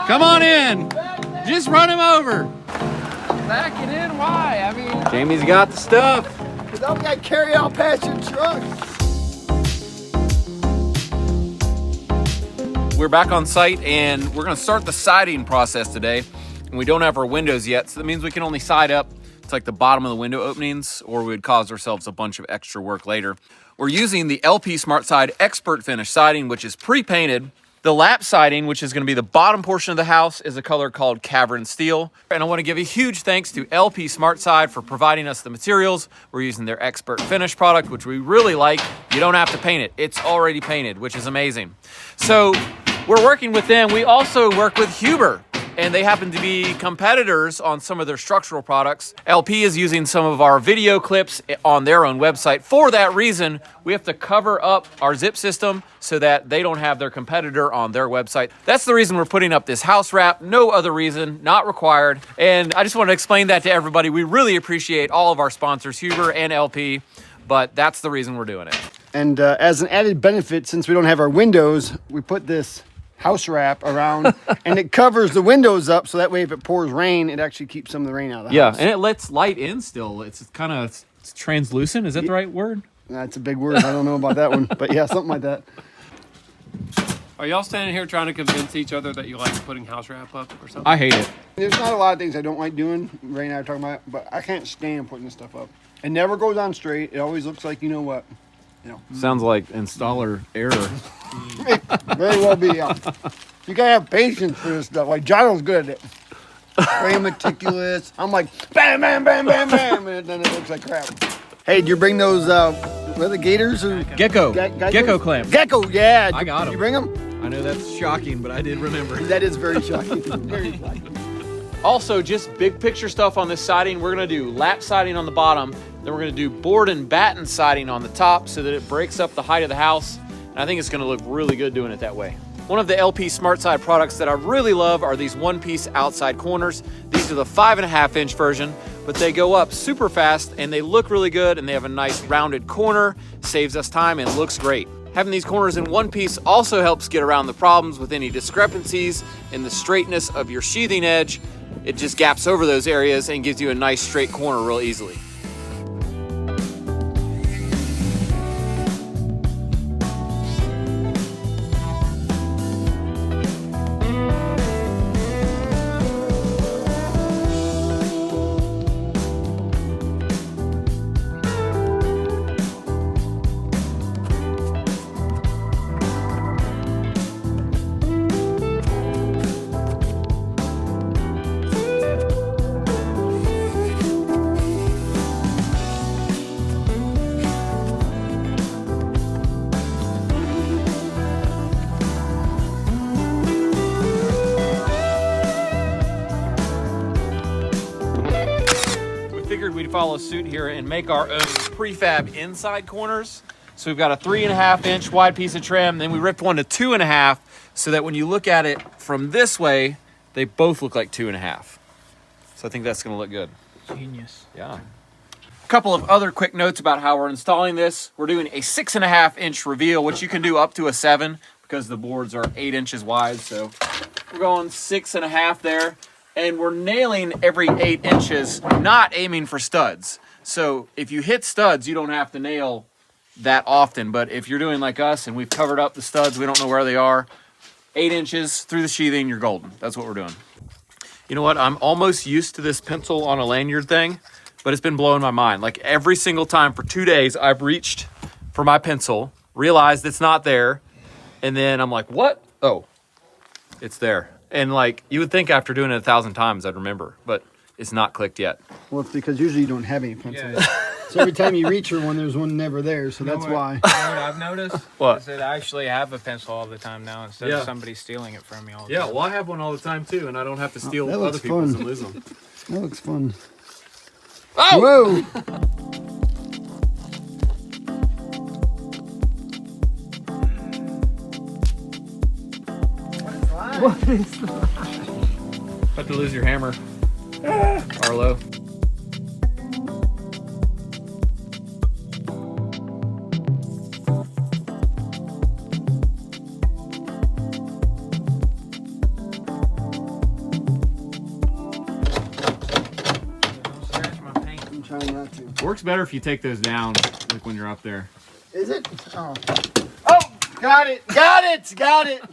Come on in. Just run him over. Back it in, why? I mean, Jamie's got the stuff. Cause I'm gonna carry out past your truck. We're back on site and we're gonna start the siding process today. And we don't have our windows yet, so that means we can only side up to like the bottom of the window openings, or we would cause ourselves a bunch of extra work later. We're using the LP Smartside Expert Finish siding, which is pre-painted. The lap siding, which is gonna be the bottom portion of the house, is a color called Cavern Steel. And I wanna give a huge thanks to LP Smartside for providing us the materials. We're using their Expert Finish product, which we really like. You don't have to paint it. It's already painted, which is amazing. So we're working with them. We also work with Huber, and they happen to be competitors on some of their structural products. LP is using some of our video clips on their own website. For that reason, we have to cover up our zip system so that they don't have their competitor on their website. That's the reason we're putting up this house wrap. No other reason, not required. And I just want to explain that to everybody. We really appreciate all of our sponsors, Huber and LP, but that's the reason we're doing it. And as an added benefit, since we don't have our windows, we put this house wrap around and it covers the windows up, so that way if it pours rain, it actually keeps some of the rain out of the house. Yeah, and it lets light in still. It's kind of translucent. Is that the right word? That's a big word. I don't know about that one, but yeah, something like that. are y'all standing here trying to convince each other that you like putting house wrap up or something? I hate it. There's not a lot of things I don't like doing. Ray and I are talking about it, but I can't stand putting this stuff up. It never goes on straight. It always looks like, you know what? You know. Sounds like installer error. Very well be. You gotta have patience for this stuff. Like Jono's good at it. Very meticulous. I'm like bam, bam, bam, bam, bam, and then it looks like crap. Hey, did you bring those? What are the gators or Gecko. Gecko clamp. Gecko, yeah. I got 'em. Did you bring them? I know that's shocking, but I did remember. That is very shocking. Very shocking. Also, just big picture stuff on this siding. We're gonna do lap siding on the bottom, then we're gonna do board and batten siding on the top so that it breaks up the height of the house. And I think it's gonna look really good doing it that way. One of the LP Smartside products that I really love are these one-piece outside corners. These are the 5.5-inch version, but they go up super fast and they look really good, and they have a nice rounded corner, saves us time and looks great. Having these corners in one piece also helps get around the problems with any discrepancies in the straightness of your sheathing edge. It just gaps over those areas and gives you a nice straight corner real easily. We'd follow suit here and make our own prefab inside corners. So we've got a 3.5-inch wide piece of trim, then we ripped one to 2.5, so that when you look at it from this way, they both look like 2.5. So I think that's gonna look good. Genius. Yeah. A couple of other quick notes about how we're installing this. We're doing a 6.5-inch reveal, which you can do up to a 7 because the boards are 8 inches wide. So we're going 6.5 there. And we're nailing every 8 inches, not aiming for studs. So if you hit studs, you don't have to nail that often. But if you're doing like us and we've covered up the studs, we don't know where they are, 8 inches through the sheathing, you're golden. That's what we're doing. You know what? I'm almost used to this pencil on a lanyard thing, but it's been blowing my mind. Like every single time for 2 days, I've reached for my pencil, realized it's not there, and then I'm like, what? Oh, it's there. And like, you would think after doing it 1,000 times, I'd remember, but it's not clicked yet. Well, it's because usually you don't have any pencils. Yeah. So every time you reach for one, there's one never there. So that's why. You know what I've noticed? What? Is that I actually have a pencil all the time now instead of somebody stealing it from me all the time. Yeah, well, I have one all the time too, and I don't have to steal that other looks people's fun. and lose them. That looks fun. Oh! Whoa! What is About to lose your hammer, Arlo. too. Works better if you take those down, like when you're up there. Is it? Oh. Oh, got it. Got it. Got it.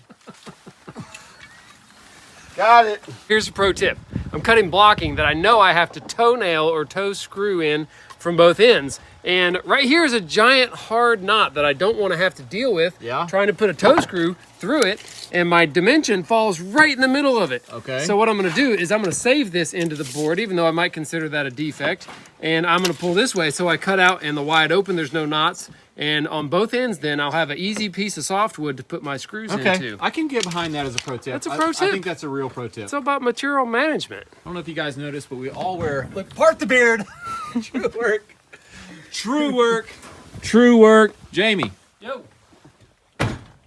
Got it. Here's a pro tip. I'm cutting blocking that I know I have to toenail or toe screw in from both ends. And right here is a giant hard knot that I don't want to have to deal with. Yeah. Trying to put a toe screw through it, and my dimension falls right in the middle of it. Okay. So what I'm going to do is I'm going to save this into the board, even though I might consider that a defect. And I'm going to pull this way so I cut out in the wide open, there's no knots. And on both ends, then I'll have an easy piece of softwood to put my screws into. I can get behind that as a pro tip. That's a pro tip. I think that's a real pro tip. It's about material management. I don't know if you guys noticed, but we all wear, look, part the beard. True work. True work. True work. Jamie. Yo.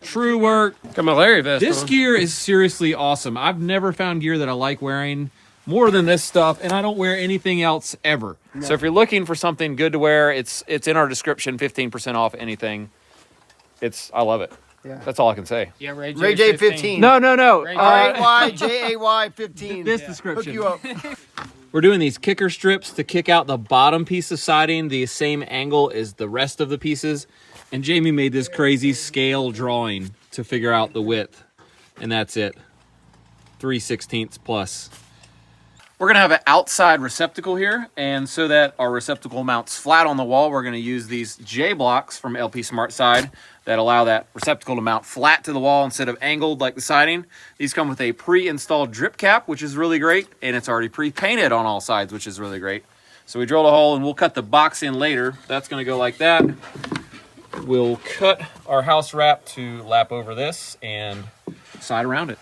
True work. Got my Larry vest This on. gear is seriously awesome. I've never found gear that I like wearing more than this stuff, and I don't wear anything else ever. No. So if you're looking for something good to wear, it's in our description, 15% off anything. I love it. Yeah. That's all I can say. Yeah, Ray J 15. No. RAYJAY 15. This Hook description. you up. We're doing these kicker strips to kick out the bottom piece of siding the same angle as the rest of the pieces. And Jamie made this crazy scale drawing to figure out the width. And that's it. 3/16 plus. We're gonna have an outside receptacle here. And so that our receptacle mounts flat on the wall, we're gonna use these J blocks from LP Smartside that allow that receptacle to mount flat to the wall instead of angled like the siding. These come with a pre-installed drip cap, which is really great. And it's already pre-painted on all sides, which is really great. So we drilled a hole and we'll cut the box in later. That's gonna go like that. We'll cut our house wrap to lap over this and side around it.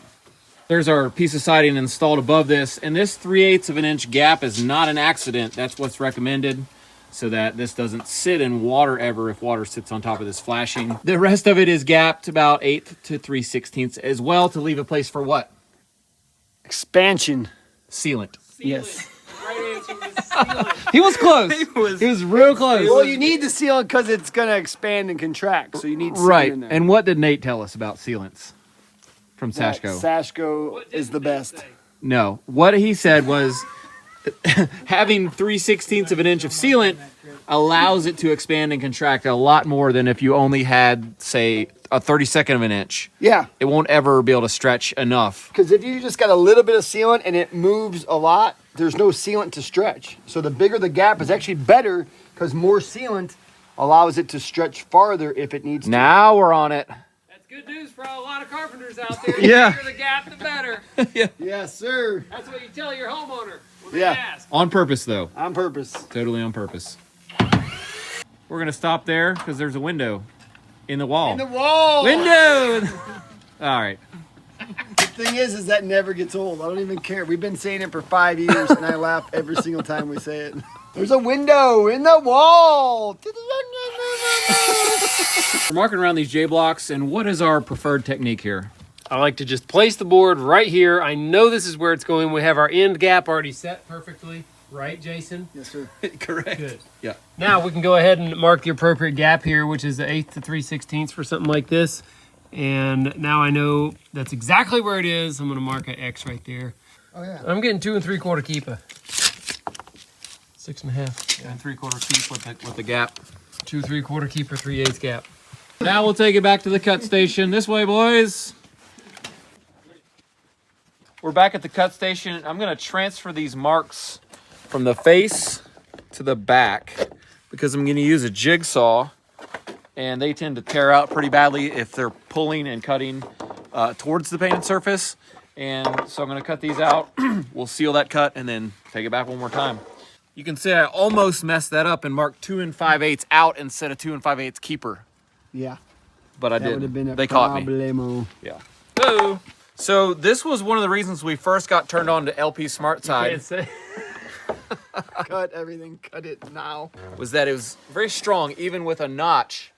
There's our piece of siding installed above this, and this 3/8 of an inch gap is not an accident. That's what's recommended so that this doesn't sit in water ever if water sits on top of this flashing. The rest of it is gapped about 1/8 to 3/16 as well to leave a place for what? Expansion. Sealant. Yes. Right answer was sealant. He was close. He was real close. Well, you need the sealant because it's going to expand and contract, so you need sealant Right. in there. And what did Nate tell us about sealants from That Sashko? Sashko is the best. No. What he said was having 3/16 of an inch of sealant allows it to expand and contract a lot more than if you only had, say, a 32nd of an inch. Yeah, It won't ever be able to stretch enough. because if you just got a little bit of sealant and it moves a lot, there's no sealant to stretch. So the bigger the gap is actually better because more sealant allows it to stretch farther if it needs to. Now we're on it. That's good news for a lot of carpenters out there. Yeah. The bigger the gap, the better. Yes, sir. That's what you tell your homeowner when they Yeah. ask. On purpose, though. On purpose. Totally on purpose. We're going to stop there because there's a window in the wall. In the wall. Window! All right. The thing is that never gets old. I don't even care. We've been saying it for 5 years, and I laugh every single time we say it. There's a window in the wall. We're marking around these J blocks, and what is our preferred technique here? I like to just place the board right here. I know this is where it's going. We have our end gap already set perfectly. Right, Jason? Yes, sir. Correct. Good. Yeah. Now we can go ahead and mark the appropriate gap here, which is the 1/8 to 3/16 for something like this. And now I know that's exactly where it is. I'm going to mark an X right there. Oh, yeah. I'm getting 2 3/4 keeper. 6.5. And 3/4 keep with the gap. 2 3/4 keeper, 3/8 gap. Now we'll take it back to the cut station. This way, boys. We're back at the cut station. I'm going to transfer these marks from the face to the back because I'm going to use a jigsaw, and they tend to tear out pretty badly if they're pulling and cutting towards the painted surface. And so I'm going to cut these out. We'll seal that cut and then take it back one more time. You can see I almost messed that up and marked 2 5/8 out instead of 2 5/8 keeper, Yeah. but I That would didn't. have been a They caught me. problemo. Yeah. Oh. So this was one of the reasons we first got turned on to LP Smartside. Can't say. Cut everything. Cut it now. Was that it was very strong, even with a notch.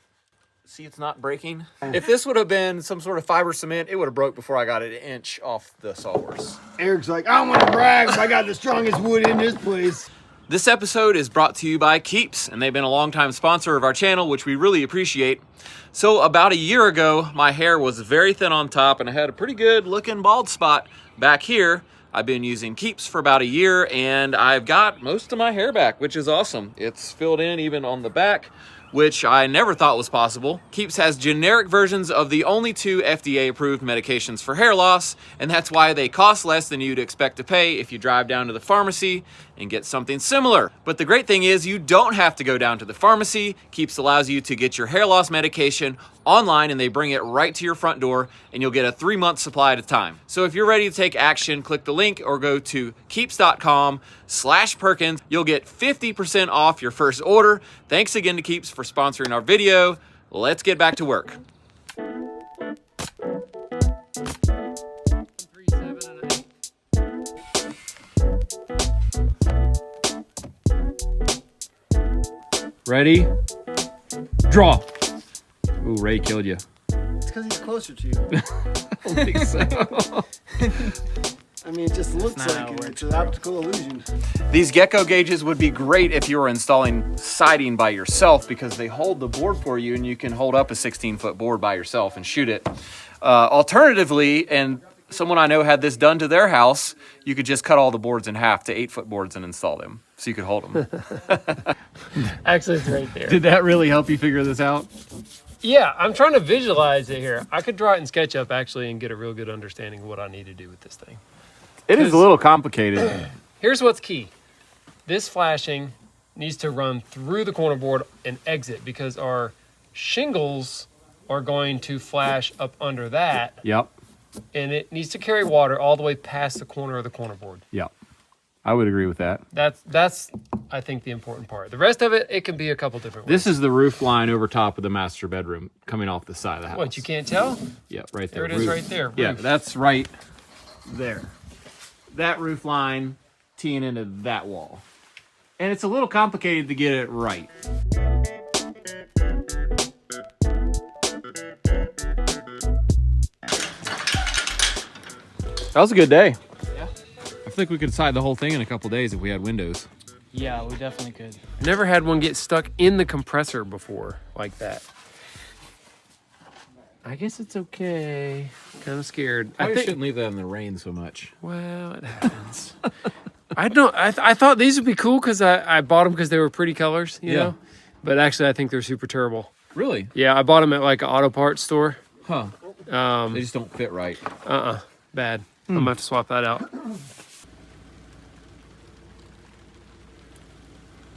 See, it's not breaking. If this would have been some sort of fiber cement, it would have broke before I got it an inch off the sawhorse. Eric's like, I don't want to brag, but I got the strongest wood in this place. This episode is brought to you by Keeps, and they've been a longtime sponsor of our channel, which we really appreciate. So about a year ago, my hair was very thin on top, and I had a pretty good looking bald spot back here. I've been using Keeps for about a year, and I've got most of my hair back, which is awesome. It's filled in even on the back, which I never thought was possible. Keeps has generic versions of the only 2 FDA-approved medications for hair loss, and that's why they cost less than you'd expect to pay if you drive down to the pharmacy and get something similar. But the great thing is you don't have to go down to the pharmacy. Keeps allows you to get your hair loss medication online, and they bring it right to your front door, and you'll get a 3-month supply at a time. So if you're ready to take action, click the link or go to keeps.com/Perkins. You'll get 50% off your first order. Thanks again to Keeps for sponsoring our video. Let's get back to work. 3, 7, and an 8. Ready? Draw. Ooh, Ray killed you. It's because he's closer to you. I don't think so. I mean, it just looks like it. It's an optical illusion. These gecko gauges would be great if you were installing siding by yourself, because they hold the board for you and you can hold up a 16-foot board by yourself and shoot it. Alternatively, and someone I know had this done to their house, you could just cut all the boards in half to 8-foot boards and install them so you could hold them. Actually, it's right there. Did that really help you figure this out? Yeah, I'm trying to visualize it here. I could draw it in SketchUp actually and get a real good understanding of what I need to do with this thing. It is a little complicated. Here's what's key. This flashing needs to run through the corner board and exit, because our shingles are going to flash up under that, Yep. and it needs to carry water all the way past the corner of the corner board. Yep. I would agree with that. That's I think the important part. The rest of it, it can be a couple different ways. This is the roof line over top of the master bedroom coming off the side of the house. What, you can't tell? Yeah, right there. There it is right there. Yeah, Roof. that's right there. That roof line teeing into that wall. And it's a little complicated to get it right. That was a good day. Yeah. I think we could side the whole thing in a couple days if we had windows. Yeah, we definitely could. Never had one get stuck in the compressor before like that. I guess it's okay. Kind of scared. I shouldn't leave that in the rain so much. Well, it happens. I thought these would be cool because I bought them because they were pretty colors, you know? But actually, I think they're super terrible. Really? Yeah, I bought them at like an auto parts store. Huh. They just don't fit right. Bad. I'm gonna have to swap that out.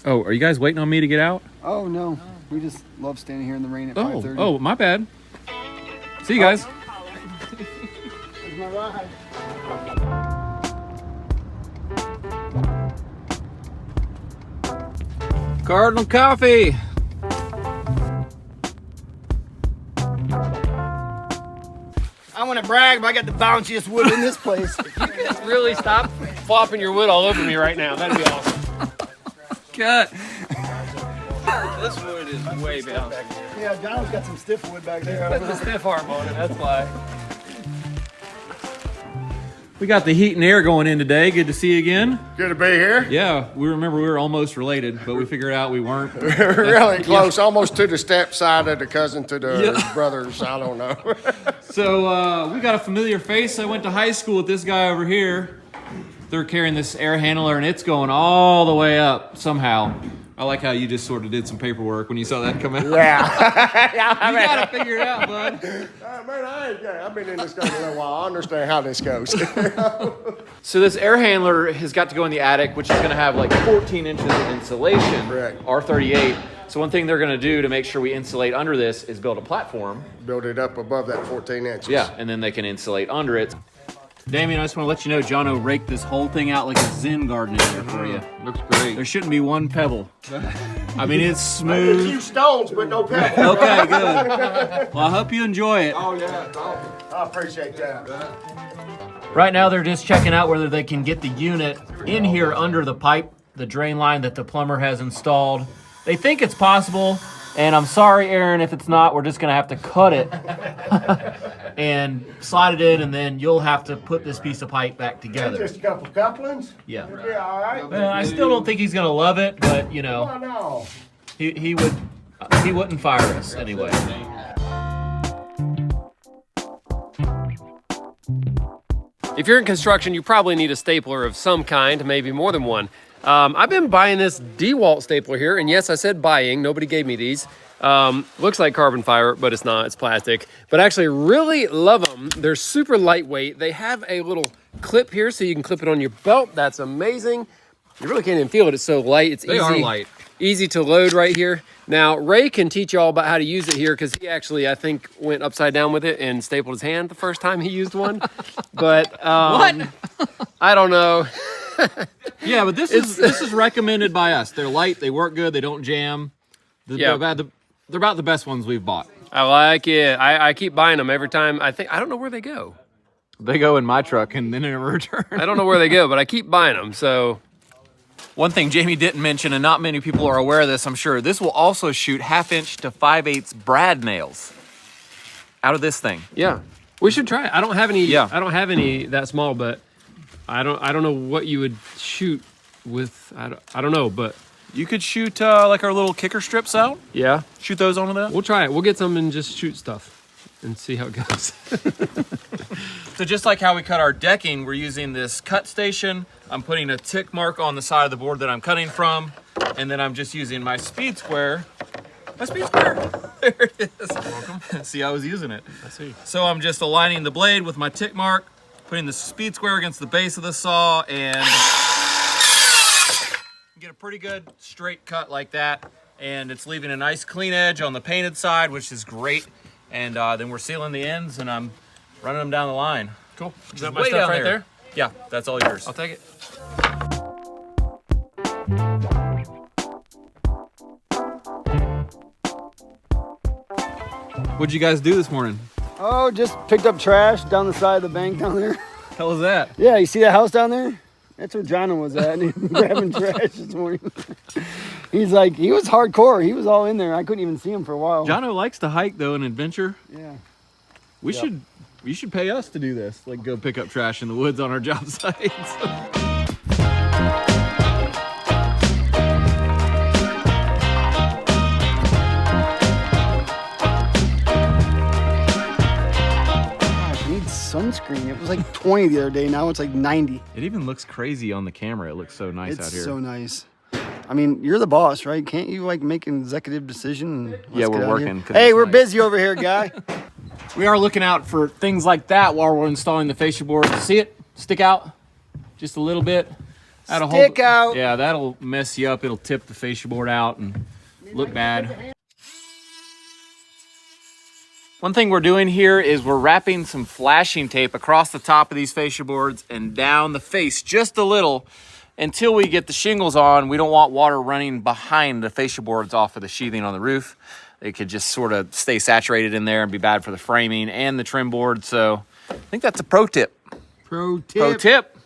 Oh, are you guys waiting on me to get out? Oh, no. We just love standing here in the rain at 5:30. Oh, my bad. See you guys. There's my ride. Cardinal coffee. I want to brag, but I got the bounciest wood in this place. Really stop flopping your wood all over me right now. That'd be awesome. Cut. This wood is way down. Yeah, John's got some stiff wood back there. Put the stiff arm on it, that's why. We got the heat and air going in today. Good to see you again. Good to be here. Yeah, we were almost related, but we figured out we weren't. Really close, almost to the stepside of the cousin to the brothers. I don't know. So we got a familiar face. I went to high school with this guy over here. They're carrying this air handler, and it's going all the way up somehow. I like how you just sort of did some paperwork when you saw that come out. Yeah. You gotta figure it out, bud. Man, I've been in this game a little while. I understand how this goes. So this air handler has got to go in the attic, which is going to have like 14 inches of insulation, Correct. R38. So one thing they're going to do to make sure we insulate under this is build a platform. Build it up above that 14 inches. Yeah, and then they can insulate under it. Damien, I just want to let you know, Jono raked this whole thing out like a Zen garden in there for you. Looks great. There shouldn't be one pebble. I mean, it's A smooth. few stones, but no pebbles. Okay, good. Well, I hope you enjoy it. Oh, yeah. I appreciate that. Right now, they're just checking out whether they can get the unit in here under the pipe, the drain line that the plumber has installed. They think it's possible, and I'm sorry, Aaron, if it's not, we're just going to have to cut it and slide it in, and then you'll have to put this piece of pipe back together. Just a couple couplings? Yeah. Yeah, all right. Well, I still don't think he's going to love it, but, you know, Oh, no. he wouldn't fire us anyway. If you're in construction, you probably need a stapler of some kind, maybe more than one. I've been buying this Dewalt stapler here, and yes, I said buying. Nobody gave me these. Looks like carbon fiber, but it's not. It's plastic. But actually, really love them. They're super lightweight. They have a little clip here, so you can clip it on your belt. That's amazing. You really can't even feel it. It's so light. It's easy. They are light. Easy to load right here. Now, Ray can teach you all about how to use it here because he actually, I think, went upside down with it and stapled his hand the first time he used one. But What? I don't know. Yeah, but this is recommended by us. They're light, they work good, they don't jam. They're about the best ones we've bought. I like it. I keep buying them every time. I don't know where they go. They go in my truck and then never return. I don't know where they go, but I keep buying them. So One thing Jamie didn't mention, and not many people are aware of this, I'm sure, this will also shoot 1/2" to 5/8 brad nails out of this thing. yeah, we should try it. I don't have any. Yeah. I don't have any that small, but I don't know what you would shoot with. I don't know, but You could shoot like our little kicker strips out. yeah, Shoot those onto that. we'll try it. We'll get some and just shoot stuff and see how it goes. So just like how we cut our decking, we're using this cut station. I'm putting a tick mark on the side of the board that I'm cutting from, and then I'm just using my speed square. My speed square. There it is. Welcome. See, I was using it. I see. So I'm just aligning the blade with my tick mark, putting the speed square against the base of the saw, and get a pretty good straight cut like that. And it's leaving a nice clean edge on the painted side, which is great. And then we're sealing the ends, and I'm running them down the line. Cool. Is Way that my stuff down right there? Yeah, that's all yours. I'll take it. What'd you guys do this morning? Oh, just picked up trash down the side of the bank down there. Hell is that? Yeah, you see that house down there? That's where Jono was at, grabbing trash this morning. He's like, he was hardcore. He was all in there. I couldn't even see him for a while. Jono likes to hike though, and adventure. Yeah. You should pay us to do this. Like go pick up trash in the woods on our job sites. Sunscreen. It was like 20 the other day. Now it's like 90. It even looks crazy on the camera. It looks so nice out It's here. so nice. I mean, you're the boss, right? Can't you like make an executive decision? And let's Yeah, get we're out working, here? 'cause Hey, it's we're nice. busy over here, guy. We are looking out for things like that while we're installing the fascia board. See it stick out just a little bit? That'll Stick out. Yeah, that'll mess you up. It'll tip the fascia board out and look bad. One thing we're doing here is we're wrapping some flashing tape across the top of these fascia boards and down the face just a little until we get the shingles on. We don't want water running behind the fascia boards off of the sheathing on the roof. It could just sort of stay saturated in there and be bad for the framing and the trim board. So I think that's a pro tip. Pro tip. Pro tip.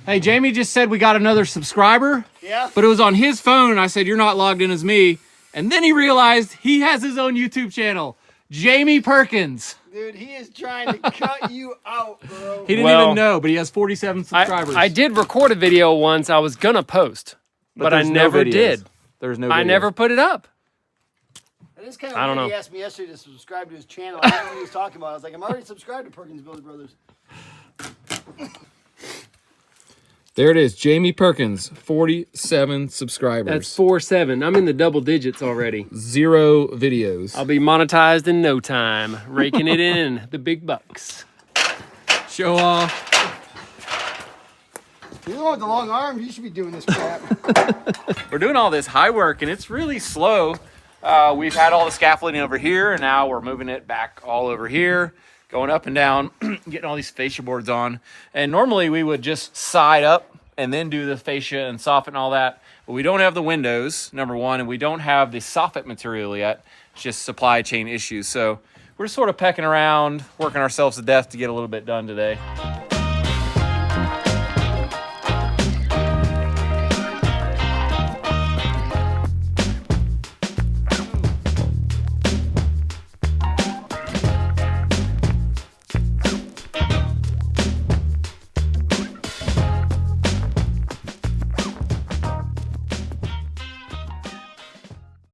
Hey, Jamie just said we got another subscriber. Yeah. But it was on his phone, and I said, you're not logged in as me. And then he realized he has his own YouTube channel, Jamie Perkins. Dude, he is trying to cut you out, bro. He didn't Well, even know, but he has 47 subscribers. I did record a video once I was gonna post, but I there's no never videos. did. There's no I videos. never put it up. It is kind I of don't weird. know. He asked me yesterday to subscribe to his channel. I didn't know what he was talking about. I was like, I'm already subscribed to Perkins Builder Brothers. There it is, Jamie Perkins, 47 subscribers. That's 4-7. I'm in the double digits already. 0 videos. I'll be monetized in no time, raking it in the big bucks. Show off. You're the one with the long arms. You should be doing this crap. We're doing all this high work, and it's really slow. We've had all the scaffolding over here, and now we're moving it back all over here, going up and down, getting all these fascia boards on. And normally we would just side up and then do the fascia and soffit and all that. But we don't have the windows, number one, and we don't have the soffit material yet. It's just supply chain issues. So we're sort of pecking around, working ourselves to death to get a little bit done today.